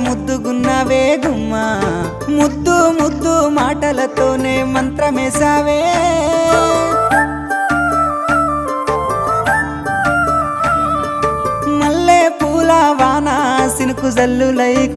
ముద్దుగున్నావే గుమ్మా ముద్దు ముద్దు మాటలతోనే మంత్రమేసావే మల్లె పూల వాన సినుకు జల్లులై